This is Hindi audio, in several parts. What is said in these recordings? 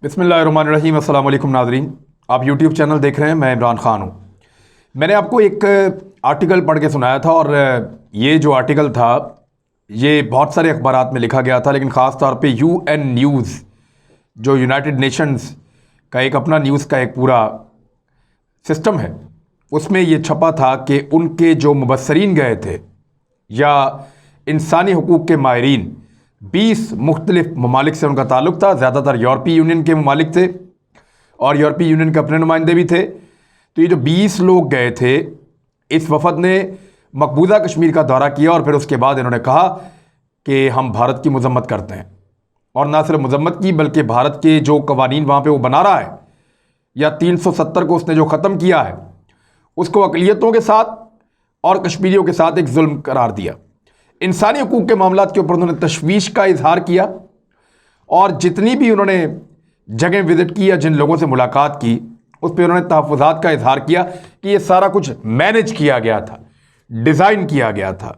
बिस्मिल्लाहिर्रहमानिर्रहीम। अस्सलाम वालेकुम नाज़रीन, आप यूट्यूब चैनल देख रहे हैं। मैं इमरान ख़ान हूँ। मैंने आपको एक आर्टिकल पढ़ के सुनाया था और ये जो आर्टिकल था ये बहुत सारे अखबारात में लिखा गया था, लेकिन ख़ास तौर पे UN न्यूज़, जो यूनाइटेड नेशंस का एक अपना न्यूज़ का एक पूरा सिस्टम है, उसमें ये छपा था कि उनके जो मुबस्सरीन गए थे या इंसानी हकूक़ के माहिरीन 20 मुख्तलिफ ममालिक से उनका ताल्लुक़ था। ज़्यादातर यूरोपीय यूनियन के ममालिक थे और यूरोपीय यूनियन के अपने नुमाइंदे भी थे। तो ये जो 20 लोग गए थे, इस वफ़द ने मकबूजा कश्मीर का दौरा किया और फिर उसके बाद इन्होंने कहा कि हम भारत की मजम्मत करते हैं। और ना सिर्फ मजम्मत की, बल्कि भारत के जो कवानीन वहाँ पर वो बना रहा है या 370 को उसने जो ख़त्म किया है, उसको अक़लियतों के साथ और कश्मीरियों के साथ एक जुल्म करार दिया। इंसानी हकूक़ के मामलात के ऊपर उन्होंने तशवीश का इजहार किया और जितनी भी उन्होंने जगह विज़िट की या जिन लोगों से मुलाकात की, उस पर उन्होंने तहफ़्फ़ुज़ात का इजहार किया कि ये सारा कुछ मैनेज किया गया था, डिज़ाइन किया गया था।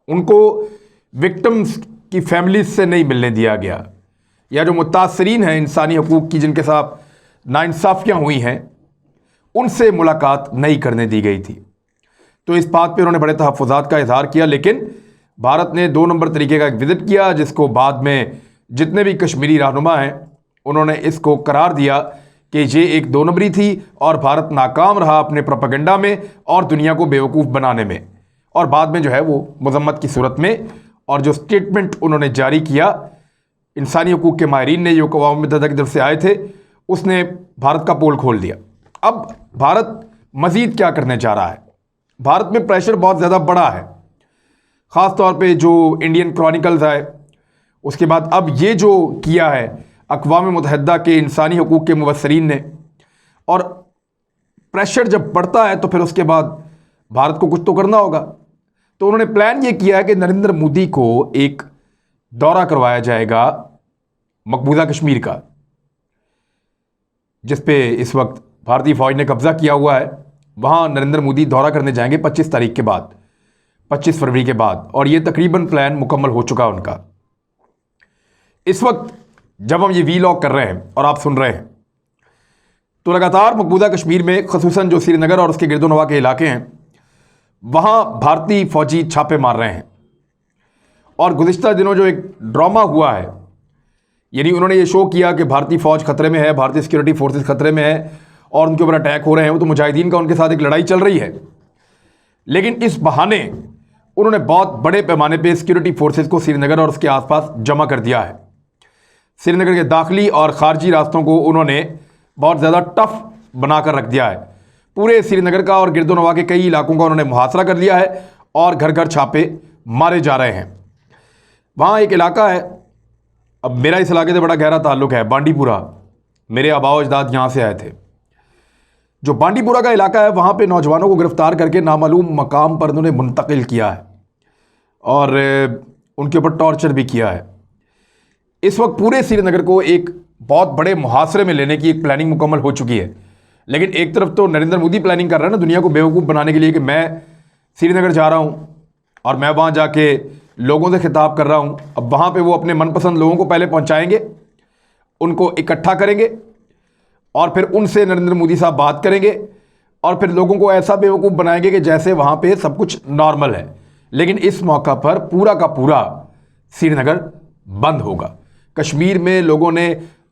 उनको विक्टिम्स की फैमिलीज से नहीं मिलने दिया गया, या जो मुतासरीन हैं इंसानी हकूक़ की, जिनके साथ नाइंसाफ़ियाँ हुई हैं, उनसे मुलाकात नहीं करने दी गई थी। तो इस बात पे उन्होंने बड़े तहफ़्फ़ुज़ात का इजहार किया, लेकिन भारत ने 2 नंबर तरीके का एक विज़िट किया, जिसको बाद में जितने भी कश्मीरी रहनुमा हैं उन्होंने इसको करार दिया कि ये एक 2 नंबरी थी और भारत नाकाम रहा अपने प्रोपेगेंडा में और दुनिया को बेवकूफ़ बनाने में। और बाद में जो है वो मजम्मत की सूरत में, और जो स्टेटमेंट उन्होंने जारी किया इंसानी हकूक़ के माहिरीन ने, जो अक़वाम मुत्तहिदा की तरफ से आए थे, उसने भारत का पोल खोल दिया। अब भारत मज़ीद क्या करने जा रहा है? भारत में प्रेशर बहुत ज़्यादा बड़ा है, ख़ास तौर पे जो इंडियन क्रॉनिकल्स आए, उसके बाद अब ये जो किया है अक़वाम मुत्तहिदा के इंसानी हकूक़ के मुबस्सरीन ने। और प्रेशर जब बढ़ता है तो फिर उसके बाद भारत को कुछ तो करना होगा। तो उन्होंने प्लान ये किया है कि नरेंद्र मोदी को एक दौरा करवाया जाएगा मकबूजा कश्मीर का, जिस पे इस वक्त भारतीय फ़ौज ने कब्ज़ा किया हुआ है। वहाँ नरेंद्र मोदी दौरा करने जाएंगे 25 तारीख के बाद, 25 फरवरी के बाद, और ये तकरीबन प्लान मुकम्मल हो चुका है उनका। इस वक्त जब हम ये वीलॉग कर रहे हैं और आप सुन रहे हैं, तो लगातार मकबूजा कश्मीर में, ख़ुसूसन जो श्रीनगर और उसके गिरदोनवा के इलाके हैं, वहाँ भारतीय फ़ौजी छापे मार रहे हैं। और गुज़िश्ता दिनों जो एक ड्रामा हुआ है, यानी उन्होंने ये शो किया कि भारतीय फ़ौज ख़तरे में है, भारतीय सिक्योरिटी फोर्सेस ख़तरे में है और उनके ऊपर अटैक हो रहे हैं, वो तो मुजाहिदीन का उनके साथ एक लड़ाई चल रही है। लेकिन इस बहाने उन्होंने बहुत बड़े पैमाने पे सिक्योरिटी फोर्सेस को श्रीनगर और उसके आसपास जमा कर दिया है। श्रीनगर के दाखिली और ख़ारजी रास्तों को उन्होंने बहुत ज़्यादा टफ बनाकर रख दिया है। पूरे श्रीनगर का और गिरदोनवा के कई इलाकों का उन्होंने मुहासरा कर लिया है और घर घर छापे मारे जा रहे हैं। वहाँ एक इलाका है, अब मेरा इस इलाके से बड़ा गहरा ताल्लुक़ है, बांडीपुरा। मेरे आबाओ अजदाद यहाँ से आए थे। जो बांडीपुरा का इलाका है, वहाँ पे नौजवानों को गिरफ़्तार करके नामालूम मकाम पर उन्होंने मुंतकिल किया है और उनके ऊपर टॉर्चर भी किया है। इस वक्त पूरे श्रीनगर को एक बहुत बड़े मुहासरे में लेने की एक प्लानिंग मुकम्मल हो चुकी है। लेकिन एक तरफ तो नरेंद्र मोदी प्लानिंग कर रहा है ना, दुनिया को बेवकूफ़ बनाने के लिए, कि मैं श्रीनगर जा रहा हूँ और मैं वहाँ जाके लोगों से खिताब कर रहा हूँ। अब वहाँ पे वो अपने मनपसंद लोगों को पहले पहुँचाएंगे, उनको इकट्ठा करेंगे और फिर उनसे नरेंद्र मोदी साहब बात करेंगे और फिर लोगों को ऐसा बेवकूफ़ बनाएंगे कि जैसे वहाँ पे सब कुछ नॉर्मल है। लेकिन इस मौका पर पूरा का पूरा श्रीनगर बंद होगा। कश्मीर में लोगों ने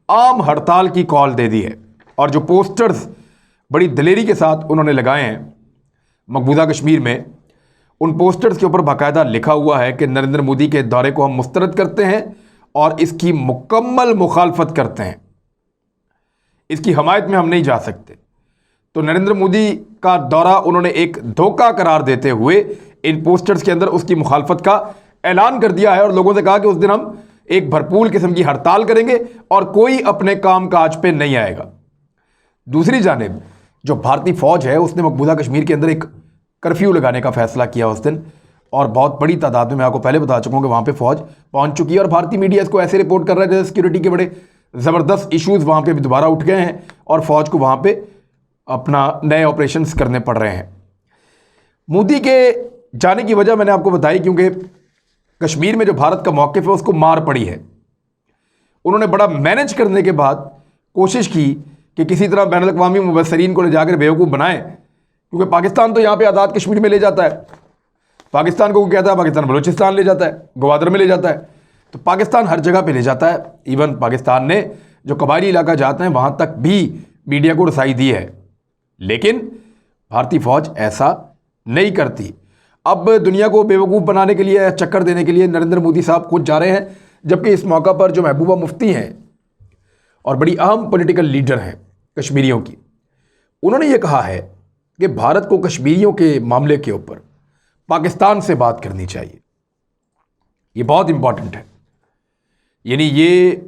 आम हड़ताल की कॉल दे दी है और जो पोस्टर्स बड़ी दलेरी के साथ उन्होंने लगाए हैं मकबूजा कश्मीर में, उन पोस्टर्स के ऊपर बाकायदा लिखा हुआ है कि नरेंद्र मोदी के दौरे को हम मुस्तरद करते हैं और इसकी मुकम्मल मुखालफत करते हैं, इसकी हमायत में हम नहीं जा सकते। तो नरेंद्र मोदी का दौरा उन्होंने एक धोखा करार देते हुए इन पोस्टर्स के अंदर उसकी मुखालफत का ऐलान कर दिया है और लोगों से कहा कि उस दिन हम एक भरपूर किस्म की हड़ताल करेंगे और कोई अपने काम काज पे नहीं आएगा। दूसरी जानिब जो भारतीय फ़ौज है, उसने मकबूजा कश्मीर के अंदर एक कर्फ्यू लगाने का फ़ैसला किया उस दिन, और बहुत बड़ी तादाद में, मैं आपको पहले बता चुका हूँ कि वहाँ पे फ़ौज पहुँच चुकी है। और भारतीय मीडिया इसको ऐसे रिपोर्ट कर रहा है जैसे सिक्योरिटी के बड़े ज़बरदस्त इशूज़ वहाँ पे भी दोबारा उठ गए हैं और फ़ौज को वहाँ पे अपना नए ऑपरेशंस करने पड़ रहे हैं। मोदी के जाने की वजह मैंने आपको बताई, क्योंकि कश्मीर में जो भारत का मौक़िफ़ है उसको मार पड़ी है। उन्होंने बड़ा मैनेज करने के बाद कोशिश की कि किसी तरह बैनुल अक़वामी मुबस्सरीन को ले जाकर बेवकूफ़ बनाएं, क्योंकि पाकिस्तान तो यहाँ पे आज़ाद कश्मीर में ले जाता है, पाकिस्तान को कहता है पाकिस्तान बलूचिस्तान ले जाता है, ग्वादर में ले जाता है, तो पाकिस्तान हर जगह पे ले जाता है। इवन पाकिस्तान ने जो कबायली इलाका जाते हैं वहाँ तक भी मीडिया को रसाई दी है, लेकिन भारतीय फ़ौज ऐसा नहीं करती। अब दुनिया को बेवकूफ़ बनाने के लिए, चक्कर देने के लिए नरेंद्र मोदी साहब खुद जा रहे हैं, जबकि इस मौका पर जो महबूबा मुफ्ती हैं और बड़ी अहम पॉलिटिकल लीडर हैं कश्मीरियों की, उन्होंने ये कहा है कि भारत को कश्मीरियों के मामले के ऊपर पाकिस्तान से बात करनी चाहिए। ये बहुत इंपॉर्टेंट है, यानी ये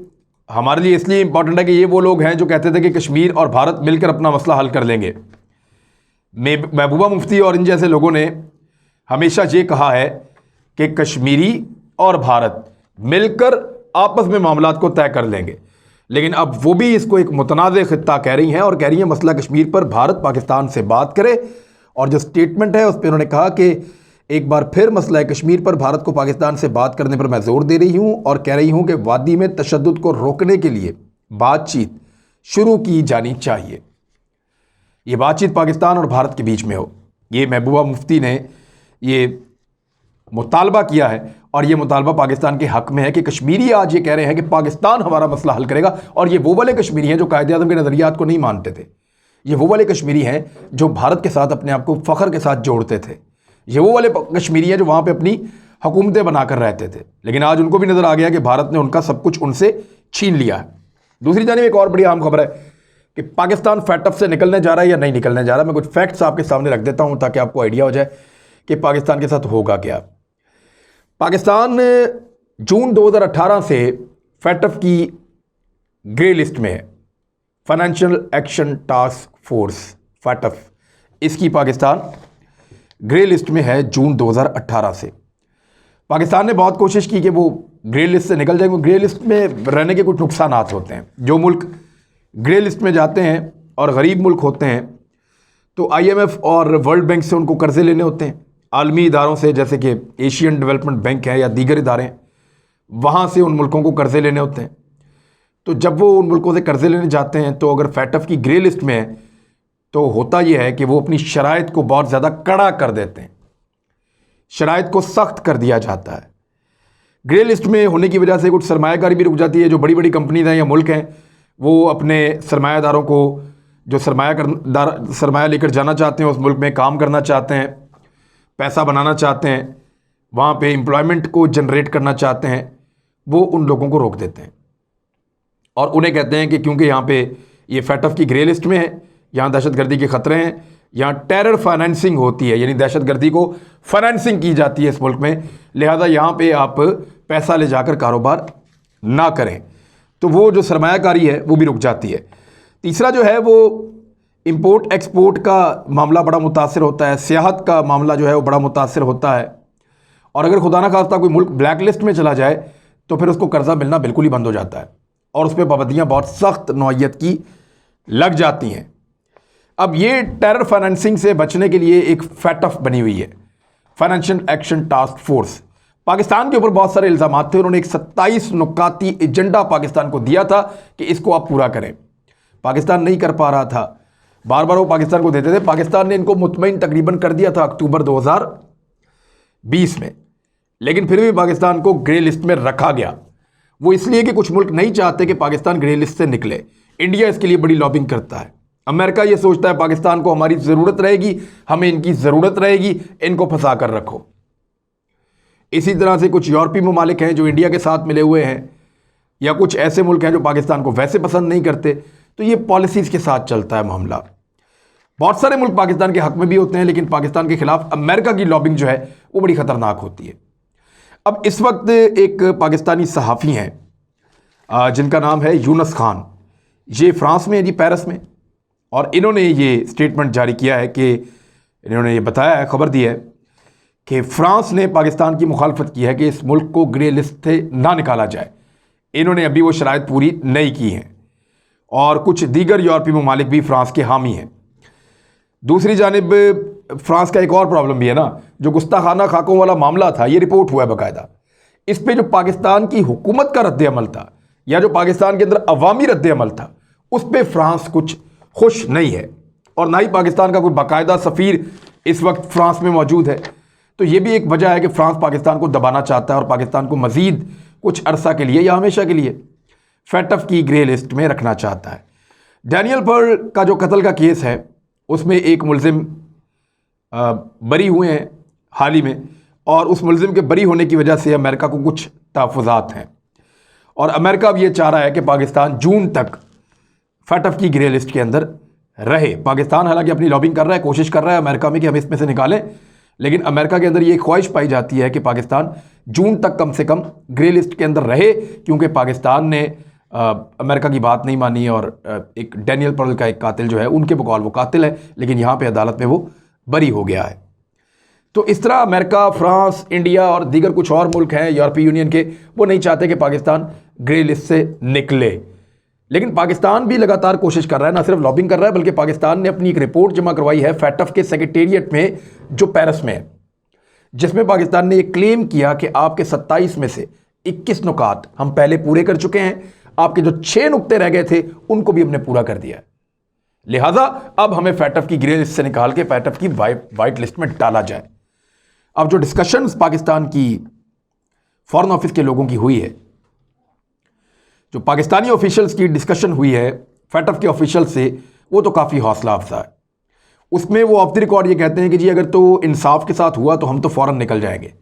हमारे लिए इसलिए इंपॉर्टेंट है कि ये वो लोग हैं जो कहते थे कि कश्मीर और भारत मिलकर अपना मसला हल कर लेंगे। महबूबा मुफ्ती और इन जैसे लोगों ने हमेशा ये कहा है कि कश्मीरी और भारत मिलकर आपस में मामलात को तय कर लेंगे, लेकिन अब वो भी इसको एक मुतनाज़ खित्ता कह रही हैं और कह रही हैं मसला कश्मीर पर भारत पाकिस्तान से बात करे। और जो स्टेटमेंट है उस पर उन्होंने कहा कि एक बार फिर मसला कश्मीर पर भारत को पाकिस्तान से बात करने पर मैं जोर दे रही हूं और कह रही हूं कि वादी में तशद्दुद को रोकने के लिए बातचीत शुरू की जानी चाहिए। ये बातचीत पाकिस्तान और भारत के बीच में हो। ये महबूबा मुफ्ती ने ये मुतालबा किया है और ये मुतालबा पाकिस्तान के हक़ में है कि कश्मीरी आज ये कह रहे हैं कि पाकिस्तान हमारा मसला हल करेगा। और ये वो वाले कश्मीरी हैं जो कायदे-ए-आज़म के नज़रियात को नहीं मानते थे। ये वो वाले कश्मीरी हैं जो भारत के साथ अपने आप को फ़ख्र के साथ जोड़ते थे। ये वो वाले कश्मीरी हैं जो वहाँ पे अपनी हुकूमतें बनाकर रहते थे, लेकिन आज उनको भी नज़र आ गया कि भारत ने उनका सब कुछ उनसे छीन लिया है। दूसरी जानिब एक और बड़ी अहम खबर है कि पाकिस्तान फैटफ से निकलने जा रहा है या नहीं निकलने जा रहा है। मैं कुछ फैक्ट्स आपके सामने रख देता हूँ ताकि आपको आइडिया हो जाए कि पाकिस्तान के साथ होगा क्या। पाकिस्तान जून 2018 से फैटफ की ग्रे लिस्ट में है, financial action task force FATF, इसकी पाकिस्तान ग्रे लिस्ट में है जून 2018 से। पाकिस्तान ने बहुत कोशिश की कि वो ग्रे लिस्ट से निकल जाए। ग्रे लिस्ट में रहने के कुछ नुकसान होते हैं। जो मुल्क ग्रे लिस्ट में जाते हैं और गरीब मुल्क होते हैं तो IMF और वर्ल्ड बैंक से उनको कर्जे लेने होते हैं, आलमी इदारों से जैसे कि एशियन डेवलपमेंट बैंक है या दीगर इदारे हैं, वहाँ से उन मुल्कों को कर्जे लेने होते हैं। तो जब वो उन मुल्कों से कर्जे लेने जाते हैं तो अगर फैटफ की ग्रे लिस्ट में है तो होता यह है कि वो अपनी शराइत को बहुत ज़्यादा कड़ा कर देते हैं, शराइत को सख्त कर दिया जाता है। ग्रे लिस्ट में होने की वजह से कुछ सरमायाकारी भी रुक जाती है। जो बड़ी बड़ी कंपनीज हैं या मुल्क हैं वो अपने सरमायादारों को जो सरमाया लेकर जाना चाहते हैं, उस मुल्क में काम करना चाहते हैं, पैसा बनाना चाहते हैं, वहाँ पे एम्प्लॉयमेंट को जनरेट करना चाहते हैं, वो उन लोगों को रोक देते हैं और उन्हें कहते हैं कि क्योंकि यहाँ पे ये फैटफ की ग्रे लिस्ट में है, यहाँ दहशतगर्दी के ख़तरे हैं, यहाँ टेरर फाइनेंसिंग होती है, यानी दहशतगर्दी को फाइनेंसिंग की जाती है इस मुल्क में, लिहाजा यहाँ पे आप पैसा ले जाकर कारोबार ना करें। तो वो जो सरमायाकारी है वो भी रुक जाती है। तीसरा जो है वो इंपोर्ट एक्सपोर्ट का मामला बड़ा मुतासर होता है, सियाहत का मामला जो है वो बड़ा मुतासर होता है। और अगर खुदा ना खास्ता कोई मुल्क ब्लैक लिस्ट में चला जाए तो फिर उसको कर्जा मिलना बिल्कुल ही बंद हो जाता है और उस पर पाबंदियाँ बहुत सख्त नौइयत की लग जाती हैं। अब ये टेरर फाइनेंसिंग से बचने के लिए एक फैटफ बनी हुई है, financial action task force. Pakistan के ऊपर बहुत सारे इल्ज़ाम थे, उन्होंने एक 27 नुकाती एजेंडा पाकिस्तान को दिया था कि इसको आप पूरा करें। पाकिस्तान नहीं कर पा रहा था, बार बार वो पाकिस्तान को देते थे। पाकिस्तान ने इनको मुतमईन तकरीबन कर दिया था अक्टूबर 2020 में, लेकिन फिर भी पाकिस्तान को ग्रे लिस्ट में रखा गया। वो इसलिए कि कुछ मुल्क नहीं चाहते कि पाकिस्तान ग्रे लिस्ट से निकले। इंडिया इसके लिए बड़ी लॉबिंग करता है। अमेरिका ये सोचता है पाकिस्तान को हमारी ज़रूरत रहेगी, हमें इनकी ज़रूरत रहेगी, इनको फंसा कर रखो। इसी तरह से कुछ यूरोपीय ममालिक हैं जो इंडिया के साथ मिले हुए हैं, या कुछ ऐसे मुल्क हैं जो पाकिस्तान को वैसे पसंद नहीं करते। तो ये पॉलिसीज़ के साथ चलता है मामला। बहुत सारे मुल्क पाकिस्तान के हक़ में भी होते हैं, लेकिन पाकिस्तान के ख़िलाफ़ अमेरिका की लॉबिंग जो है वो बड़ी ख़तरनाक होती है। अब इस वक्त एक पाकिस्तानी सहाफ़ी हैं जिनका नाम है यूनुस खान, ये फ़्रांस में है जी, पेरिस में, और इन्होंने ये स्टेटमेंट जारी किया है कि इन्होंने ये बताया है, खबर दी है कि फ़्रांस ने पाकिस्तान की मुखालफत की है कि इस मुल्क को ग्रे लिस्ट से ना निकाला जाए। इन्होंने अभी वो शराइत पूरी नहीं की हैं और कुछ दीगर यूरोपीय ममालिक भी फ़्रांस के हामी हैं। दूसरी जानिब फ़्रांस का एक और प्रॉब्लम भी है ना, जो गुस्ताखाना खाकों वाला मामला था, ये रिपोर्ट हुआ है बाकायदा। इस पर जो पाकिस्तान की हुकूमत का रद्द अमल था या जो पाकिस्तान के अंदर अवामी रद्द अमल था, उस पर फ्रांस कुछ खुश नहीं है, और ना ही पाकिस्तान का कोई बाकायदा सफ़ीर इस वक्त फ्रांस में मौजूद है। तो ये भी एक वजह है कि फ्रांस पाकिस्तान को दबाना चाहता है और पाकिस्तान को मज़ीद कुछ अरसा के लिए या हमेशा के लिए फैटफ की ग्रे लिस्ट में रखना चाहता है। डैनियल पर्ल का जो कत्ल का केस है उसमें एक मुलजिम बरी हुए हैं हाल ही में, और उस मुलजिम के बरी होने की वजह से अमेरिका को कुछ तहफ़्फ़ुज़ात हैं, और अमेरिका अब ये चाह रहा है कि पाकिस्तान जून तक फैटफ की ग्रे लिस्ट के अंदर रहे। पाकिस्तान हालांकि अपनी लॉबिंग कर रहा है, कोशिश कर रहा है अमेरिका में कि हम इसमें से निकालें, लेकिन अमेरिका के अंदर ये ख्वाहिश पाई जाती है कि पाकिस्तान जून तक कम से कम ग्रे लिस्ट के अंदर रहे, क्योंकि पाकिस्तान ने अमेरिका की बात नहीं मानी और एक डैनियल पर्ल का एक कातिल जो है, उनके बकौल वो कातिल है, लेकिन यहाँ पे अदालत में वो बरी हो गया है। तो इस तरह अमेरिका, फ्रांस, इंडिया और दीगर कुछ और मुल्क हैं यूरोपीय यूनियन के, वो नहीं चाहते कि पाकिस्तान ग्रे लिस्ट से निकले। लेकिन पाकिस्तान भी लगातार कोशिश कर रहा है, ना सिर्फ लॉबिंग कर रहा है, बल्कि पाकिस्तान ने अपनी एक रिपोर्ट जमा करवाई है फैटफ के सेक्रेटेरिएट में जो पेरिस में है, जिसमें पाकिस्तान ने एक क्लेम किया कि आपके 27 में से 21 नुकात हम पहले पूरे कर चुके हैं, आपके जो 6 नुक्ते रह गए थे उनको भी हमने पूरा कर दिया, लिहाजा अब हमें फैटफ की ग्रे लिस्ट से निकाल के फैटफ की वाइट लिस्ट में डाला जाए। अब जो डिस्कशंस पाकिस्तान की फॉरेन ऑफिस के लोगों की हुई है, जो पाकिस्तानी ऑफिशियल्स की डिस्कशन हुई है फैटफ के ऑफिशियल से, वो तो काफ़ी हौसला अफजा है। उसमें वो ऑफ द रिकॉर्ड ये कहते हैं कि जी अगर तो इंसाफ के साथ हुआ तो हम तो फ़ौरन निकल जाएंगे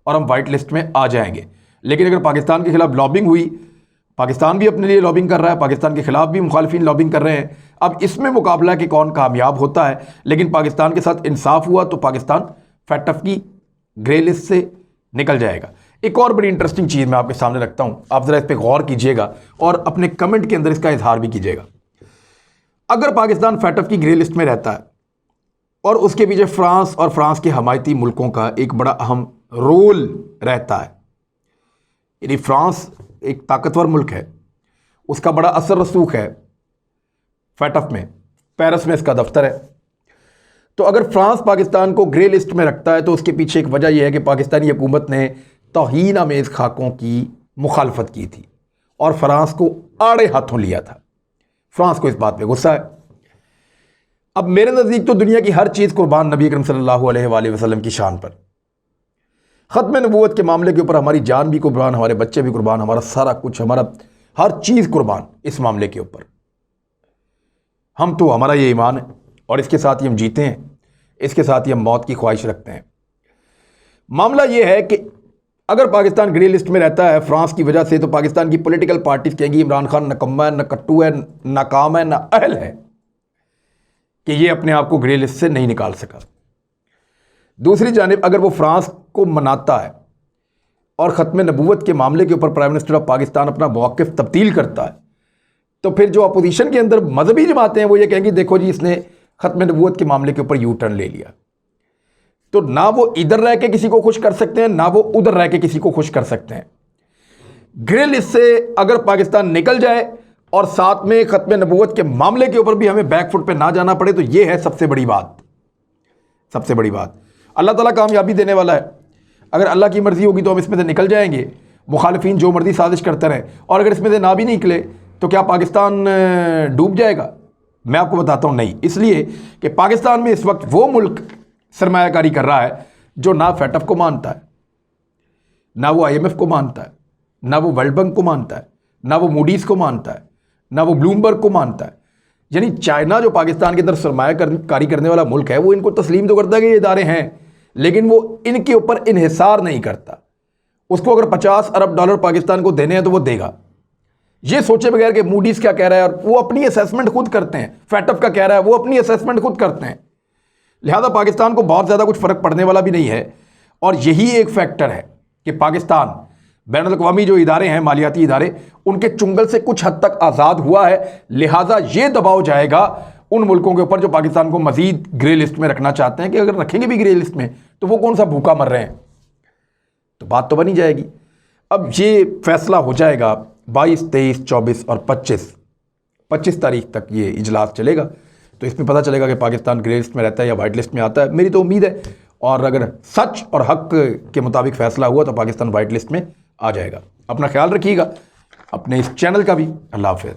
और हम वाइट लिस्ट में आ जाएंगे, लेकिन अगर पाकिस्तान के खिलाफ लॉबिंग हुई, पाकिस्तान भी अपने लिए लॉबिंग कर रहा है, पाकिस्तान के खिलाफ भी मुखालिफिन लॉबिंग कर रहे हैं, अब इसमें मुकाबला कि कौन कामयाब होता है, लेकिन पाकिस्तान के साथ इंसाफ हुआ तो पाकिस्तान फैटफ की ग्रे लिस्ट से निकल जाएगा। एक और बड़ी इंटरेस्टिंग चीज़ मैं आपके सामने रखता हूं, आप ज़रा इस पर गौर कीजिएगा और अपने कमेंट के अंदर इसका इजहार भी कीजिएगा। अगर पाकिस्तान फैटफ की ग्रे लिस्ट में रहता है और उसके पीछे फ्रांस और फ्रांस के हमायती मुल्कों का एक बड़ा अहम रोल रहता है, यानी फ्रांस एक ताकतवर मुल्क है, उसका बड़ा असर रसूख है फैटफ में, पेरिस में इसका दफ्तर है, तो अगर फ्रांस पाकिस्तान को ग्रे लिस्ट में रखता है तो उसके पीछे एक वजह यह है कि पाकिस्तानी हुकूमत ने तौहीन आमेज़ खाकों की मुखालफत की थी और फ्रांस को आड़े हाथों लिया था। फ्रांस को इस बात पे गुस्सा है। अब मेरे नज़दीक तो दुनिया की हर चीज़ कुर्बान नबी अकरम सल्लल्लाहु अलैहि वसल्लम की शान पर, ख़त्म नबूवत के मामले के ऊपर हमारी जान भी कुर्बान, हमारे बच्चे भी कुर्बान, हमारा सारा कुछ, हमारा हर चीज़ कुर्बान इस मामले के ऊपर। हम तो, हमारा ये ईमान है और इसके साथ ही हम जीते हैं, इसके साथ ही हम मौत की ख्वाहिश रखते हैं। मामला ये है कि अगर पाकिस्तान ग्रे लिस्ट में रहता है फ्रांस की वजह से, तो पाकिस्तान की पॉलिटिकल पार्टीज कहेंगी इमरान खान नकम्मा है, न कट्टू है, नाकाम है, न अहल है कि ये अपने आप को ग्रे लिस्ट से नहीं निकाल सका। दूसरी जानिब अगर वो फ्रांस को मनाता है और ख़त्म नबूवत के मामले के ऊपर प्राइम मिनिस्टर ऑफ पाकिस्तान अपना मौक़िफ़ तब्दील करता है, तो फिर जो अपोजिशन के अंदर मजहबी जमातें हैं वो ये कहेंगी देखो जी इसने ख़त्म नबूवत के मामले के ऊपर यू टर्न ले लिया। तो ना वो इधर रह के किसी को खुश कर सकते हैं, ना वो उधर रह के किसी को खुश कर सकते हैं। ग्रे लिस्ट से अगर पाकिस्तान निकल जाए और साथ में ख़त्म नबूवत के मामले के ऊपर भी हमें बैकफुट पे ना जाना पड़े, तो ये है सबसे बड़ी बात। सबसे बड़ी बात, अल्लाह ताला कामयाबी देने वाला है। अगर अल्लाह की मर्ज़ी होगी तो हम इसमें से निकल जाएंगे, मुखालिफिन जो मर्ज़ी साजिश करते रहें, और अगर इसमें से ना भी निकले तो क्या पाकिस्तान डूब जाएगा? मैं आपको बताता हूँ नहीं, इसलिए कि पाकिस्तान में इस वक्त वो मुल्क सरमायाकारी कर रहा है जो ना फैटफ को मानता है, ना वो IMF को मानता है, ना वो वर्ल्ड बैंक को मानता है, ना वो मूडीज़ को मानता है, ना वो ब्लूमबर्ग को मानता है। यानी चाइना जो पाकिस्तान के अंदर सरमायाकारी करने वाला मुल्क है, वो इनको तस्लीम तो करता है कि ये इदारे हैं, लेकिन वो इनके ऊपर इन्हिसार नहीं करता। उसको अगर 50 अरब डॉलर पाकिस्तान को देने हैं तो वो देगा, ये सोचे बगैर कि मूडीज़ क्या कह रहा है, और वो अपनी असेसमेंट खुद करते हैं। फैटफ का कह रहा है, वो अपनी असेसमेंट खुद करते हैं। लिहाजा पाकिस्तान को बहुत ज़्यादा कुछ फ़र्क पड़ने वाला भी नहीं है, और यही एक फैक्टर है कि पाकिस्तान बैनुल-अक़वामी जो इदारे हैं, मालियाती इदारे, उनके चुंगल से कुछ हद तक आज़ाद हुआ है। लिहाजा ये दबाव जाएगा उन मुल्कों के ऊपर जो पाकिस्तान को मज़ीद ग्रे लिस्ट में रखना चाहते हैं कि अगर रखेंगे भी ग्रे लिस्ट में तो वो कौन सा भूखा मर रहे हैं, तो बात तो बनी जाएगी। अब ये फैसला हो जाएगा 22, 23, 24 और 25 तारीख तक ये इजलास चलेगा, तो इसमें पता चलेगा कि पाकिस्तान ग्रे लिस्ट में रहता है या वाइट लिस्ट में आता है। मेरी तो उम्मीद है, और अगर सच और हक के मुताबिक फैसला हुआ तो पाकिस्तान वाइट लिस्ट में आ जाएगा। अपना ख्याल रखिएगा, अपने इस चैनल का भी। अल्लाह हाफ़िज़।